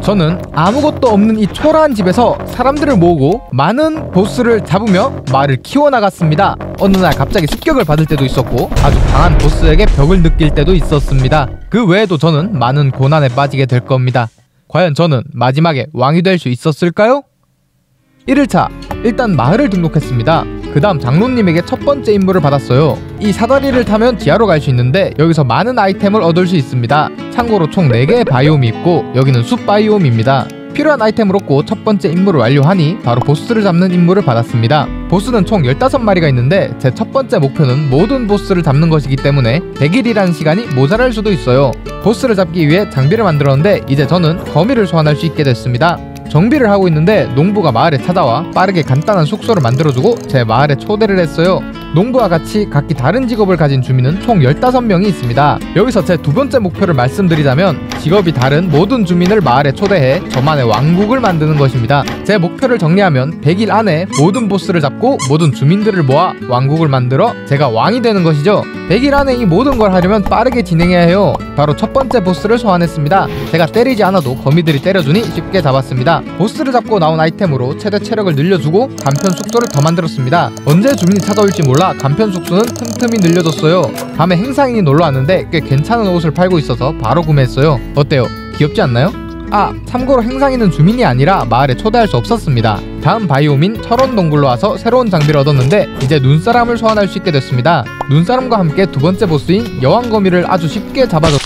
저는 아무것도 없는 이 초라한 집에서 사람들을 모으고 많은 보스를 잡으며 마을을 키워나갔습니다. 어느 날 갑자기 습격을 받을 때도 있었고 아주 강한 보스에게 벽을 느낄 때도 있었습니다. 그 외에도 저는 많은 고난에 빠지게 될 겁니다. 과연 저는 마지막에 왕이 될 수 있었을까요? 1일차 일단 마을을 등록했습니다. 그 다음 장로님에게 첫 번째 임무를 받았어요. 이 사다리를 타면 지하로 갈 수 있는데 여기서 많은 아이템을 얻을 수 있습니다. 참고로 총 4개의 바이옴이 있고 여기는 숲 바이옴입니다. 필요한 아이템을 얻고 첫 번째 임무를 완료하니 바로 보스를 잡는 임무를 받았습니다. 보스는 총 15마리가 있는데 제 첫 번째 목표는 모든 보스를 잡는 것이기 때문에 100일이라는 시간이 모자랄 수도 있어요. 보스를 잡기 위해 장비를 만들었는데 이제 저는 거미를 소환할 수 있게 됐습니다. 정비를 하고 있는데 농부가 마을에 찾아와 빠르게 간단한 숙소를 만들어주고 제 마을에 초대를 했어요. 농부와 같이 각기 다른 직업을 가진 주민은 총 15명이 있습니다. 여기서 제 두 번째 목표를 말씀드리자면 직업이 다른 모든 주민을 마을에 초대해 저만의 왕국을 만드는 것입니다. 제 목표를 정리하면 100일 안에 모든 보스를 잡고 모든 주민들을 모아 왕국을 만들어 제가 왕이 되는 것이죠. 100일 안에 이 모든 걸 하려면 빠르게 진행해야 해요. 바로 첫 번째 보스를 소환했습니다. 제가 때리지 않아도 거미들이 때려주니 쉽게 잡았습니다. 보스를 잡고 나온 아이템으로 최대 체력을 늘려주고 간편 숙소를 더 만들었습니다. 언제 주민이 찾아올지 몰라 간편 숙소는 틈틈이 늘려줬어요. 밤에 행상인이 놀러왔는데 꽤 괜찮은 옷을 팔고 있어서 바로 구매했어요. 어때요? 귀엽지 않나요? 아, 참고로 행상인은 주민이 아니라 마을에 초대할 수 없었습니다. 다음 바이옴인 철원 동굴로 와서 새로운 장비를 얻었는데 이제 눈사람을 소환할 수 있게 됐습니다. 눈사람과 함께 두 번째 보스인 여왕거미를 아주 쉽게 잡아줬...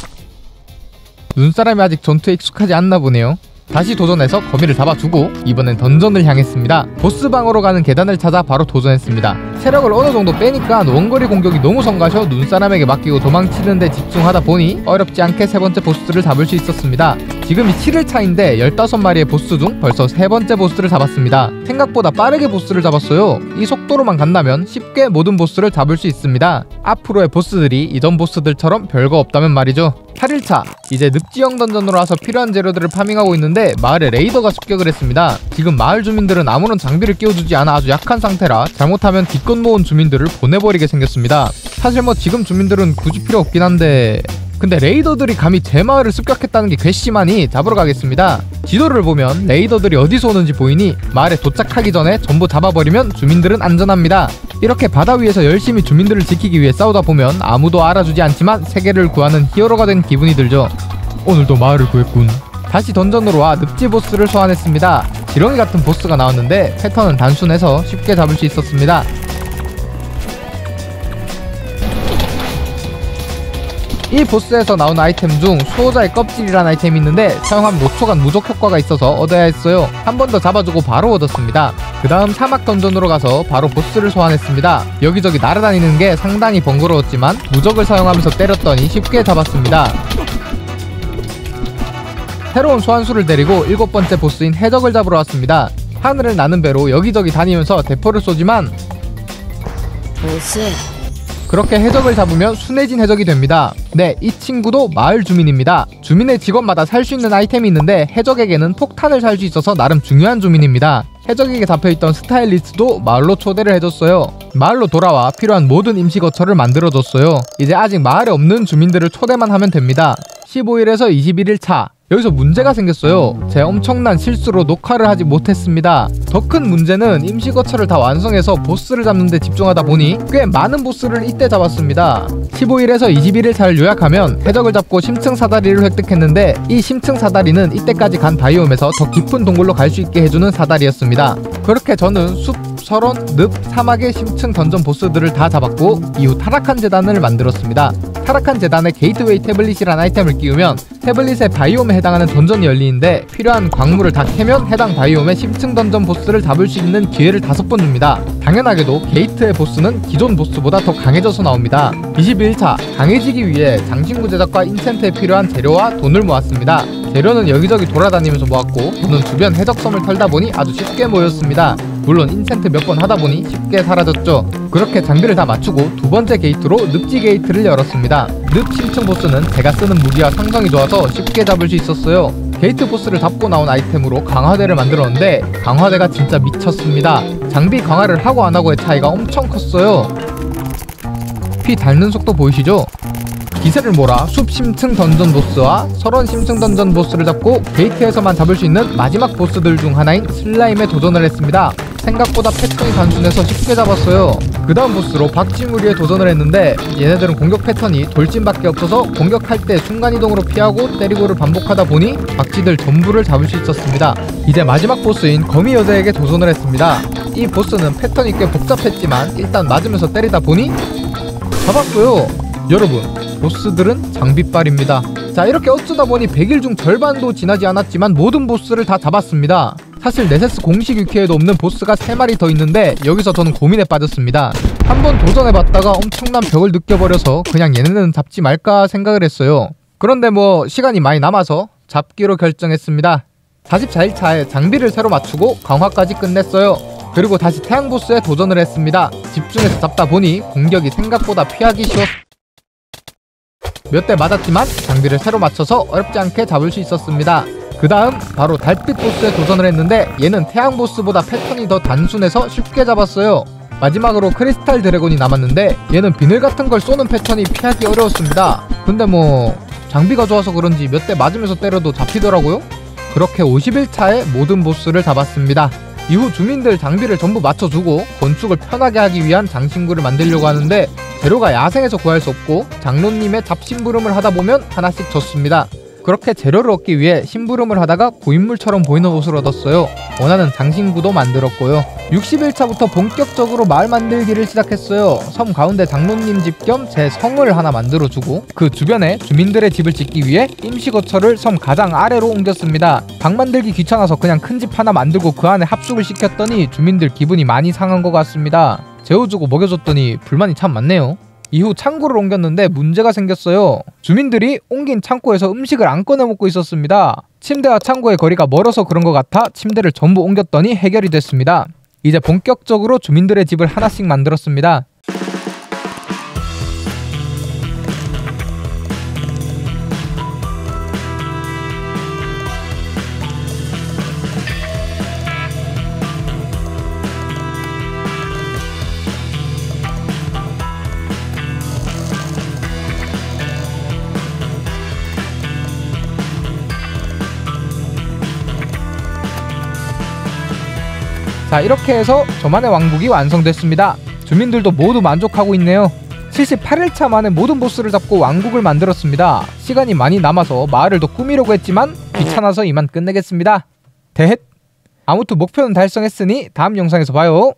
눈사람이 아직 전투에 익숙하지 않나 보네요. 다시 도전해서 거미를 잡아주고 이번엔 던전을 향했습니다. 보스방으로 가는 계단을 찾아 바로 도전했습니다. 체력을 어느 정도 빼니까 원거리 공격이 너무 성가셔 눈사람에게 맡기고 도망치는데 집중하다 보니 어렵지 않게 세 번째 보스를 잡을 수 있었습니다. 지금이 7일차인데 15마리의 보스 중 벌써 세 번째 보스를 잡았습니다. 생각보다 빠르게 보스를 잡았어요. 이 속도로만 간다면 쉽게 모든 보스를 잡을 수 있습니다. 앞으로의 보스들이 이전 보스들처럼 별거 없다면 말이죠. 8일차 이제 늪지형 던전으로 와서 필요한 재료들을 파밍하고 있는데 마을에 레이더가 습격을 했습니다. 지금 마을 주민들은 아무런 장비를 끼워주지 않아 아주 약한 상태라 잘못하면 기껏 모은 주민들을 보내버리게 생겼습니다. 사실 뭐 지금 주민들은 굳이 필요 없긴 한데 근데 레이더들이 감히 제 마을을 습격했다는 게 괘씸하니 잡으러 가겠습니다. 지도를 보면 레이더들이 어디서 오는지 보이니 마을에 도착하기 전에 전부 잡아버리면 주민들은 안전합니다. 이렇게 바다 위에서 열심히 주민들을 지키기 위해 싸우다 보면 아무도 알아주지 않지만 세계를 구하는 히어로가 된 기분이 들죠. 오늘도 마을을 구했군. 다시 던전으로 와 늪지 보스를 소환했습니다. 지렁이 같은 보스가 나왔는데 패턴은 단순해서 쉽게 잡을 수 있었습니다. 이 보스에서 나온 아이템 중 수호자의 껍질이란 아이템이 있는데 사용하면 5초간 무적 효과가 있어서 얻어야 했어요. 한 번 더 잡아주고 바로 얻었습니다. 그 다음 사막 던전으로 가서 바로 보스를 소환했습니다. 여기저기 날아다니는 게 상당히 번거로웠지만 무적을 사용하면서 때렸더니 쉽게 잡았습니다. 새로운 소환수를 데리고 7번째 보스인 해적을 잡으러 왔습니다. 하늘을 나는 배로 여기저기 다니면서 대포를 쏘지만 보스 그렇게 해적을 잡으면 순해진 해적이 됩니다. 네, 이 친구도 마을 주민입니다. 주민의 직업마다 살 수 있는 아이템이 있는데 해적에게는 폭탄을 살 수 있어서 나름 중요한 주민입니다. 해적에게 잡혀있던 스타일리스트도 마을로 초대를 해줬어요. 마을로 돌아와 필요한 모든 임시거처를 만들어줬어요. 이제 아직 마을에 없는 주민들을 초대만 하면 됩니다. 15일에서 21일차 여기서 문제가 생겼어요. 제 엄청난 실수로 녹화를 하지 못했습니다. 더 큰 문제는 임시거처를 다 완성해서 보스를 잡는 데 집중하다 보니 꽤 많은 보스를 이때 잡았습니다. 15일에서 21일차를 요약하면 해적을 잡고 심층 사다리를 획득했는데 이 심층 사다리는 이때까지 간 바이옴에서 더 깊은 동굴로 갈 수 있게 해주는 사다리였습니다. 그렇게 저는 숲, 설원, 늪, 사막의 심층 던전 보스들을 다 잡았고 이후 타락한 재단을 만들었습니다. 타락한 재단에 게이트웨이 태블릿이라는 아이템을 끼우면 태블릿의 바이옴에 해당하는 던전이 열리는데 필요한 광물을 다 캐면 해당 바이옴의 심층 던전 보스를 잡을 수 있는 기회를 5번 줍니다. 당연하게도 게이트의 보스는 기존 보스보다 더 강해져서 나옵니다. 21일차 강해지기 위해 장신구 제작과 인챈트에 필요한 재료와 돈을 모았습니다. 재료는 여기저기 돌아다니면서 모았고 돈은 주변 해적섬을 털다 보니 아주 쉽게 모였습니다. 물론 인챈트 몇 번 하다 보니 쉽게 사라졌죠. 그렇게 장비를 다 맞추고 두 번째 게이트로 늪지 게이트를 열었습니다. 늪 심층 보스는 제가 쓰는 무기와 상성이 좋아서 쉽게 잡을 수 있었어요. 게이트 보스를 잡고 나온 아이템으로 강화대를 만들었는데 강화대가 진짜 미쳤습니다. 장비 강화를 하고 안 하고의 차이가 엄청 컸어요. 피 닳는 속도 보이시죠? 기세를 몰아 숲 심층 던전 보스와 설원 심층 던전 보스를 잡고 게이트에서만 잡을 수 있는 마지막 보스들 중 하나인 슬라임에 도전을 했습니다. 생각보다 패턴이 단순해서 쉽게 잡았어요. 그 다음 보스로 박쥐무리에 도전을 했는데 얘네들은 공격 패턴이 돌진밖에 없어서 공격할 때 순간이동으로 피하고 때리고를 반복하다 보니 박쥐들 전부를 잡을 수 있었습니다. 이제 마지막 보스인 거미 여자에게 도전을 했습니다. 이 보스는 패턴이 꽤 복잡했지만 일단 맞으면서 때리다 보니 잡았어요. 여러분, 보스들은 장비빨입니다. 자, 이렇게 어쩌다 보니 100일 중 절반도 지나지 않았지만 모든 보스를 다 잡았습니다. 사실 네세스 공식 위키에도 없는 보스가 3마리 더 있는데 여기서 저는 고민에 빠졌습니다. 한번 도전해봤다가 엄청난 벽을 느껴버려서 그냥 얘네는 잡지 말까 생각을 했어요. 그런데 뭐 시간이 많이 남아서 잡기로 결정했습니다. 44일차에 장비를 새로 맞추고 강화까지 끝냈어요. 그리고 다시 태양보스에 도전을 했습니다. 집중해서 잡다 보니 공격이 생각보다 피하기 쉬웠... 몇 대 맞았지만 장비를 새로 맞춰서 어렵지 않게 잡을 수 있었습니다. 그 다음 바로 달빛 보스에 도전을 했는데 얘는 태양 보스보다 패턴이 더 단순해서 쉽게 잡았어요. 마지막으로 크리스탈 드래곤이 남았는데 얘는 비늘 같은 걸 쏘는 패턴이 피하기 어려웠습니다. 근데 뭐 장비가 좋아서 그런지 몇 대 맞으면서 때려도 잡히더라고요. 그렇게 50일차에 모든 보스를 잡았습니다. 이후 주민들 장비를 전부 맞춰주고 건축을 편하게 하기 위한 장신구를 만들려고 하는데 재료가 야생에서 구할 수 없고 장로님의 잡심부름을 하다 보면 하나씩 줬습니다. 그렇게 재료를 얻기 위해 심부름을 하다가 고인물처럼 보이는 옷을 얻었어요. 원하는 장신구도 만들었고요. 60일차부터 본격적으로 마을 만들기를 시작했어요. 섬 가운데 장로님 집 겸 제 성을 하나 만들어주고 그 주변에 주민들의 집을 짓기 위해 임시거처를 섬 가장 아래로 옮겼습니다. 방 만들기 귀찮아서 그냥 큰 집 하나 만들고 그 안에 합숙을 시켰더니 주민들 기분이 많이 상한 것 같습니다. 재워주고 먹여줬더니 불만이 참 많네요. 이후 창고를 옮겼는데 문제가 생겼어요. 주민들이 옮긴 창고에서 음식을 안 꺼내 먹고 있었습니다. 침대와 창고의 거리가 멀어서 그런 것 같아 침대를 전부 옮겼더니 해결이 됐습니다. 이제 본격적으로 주민들의 집을 하나씩 만들었습니다. 자, 이렇게 해서 저만의 왕국이 완성됐습니다. 주민들도 모두 만족하고 있네요. 78일차 만에 모든 보스를 잡고 왕국을 만들었습니다. 시간이 많이 남아서 마을을 더 꾸미려고 했지만 귀찮아서 이만 끝내겠습니다. 대헷! 아무튼 목표는 달성했으니 다음 영상에서 봐요.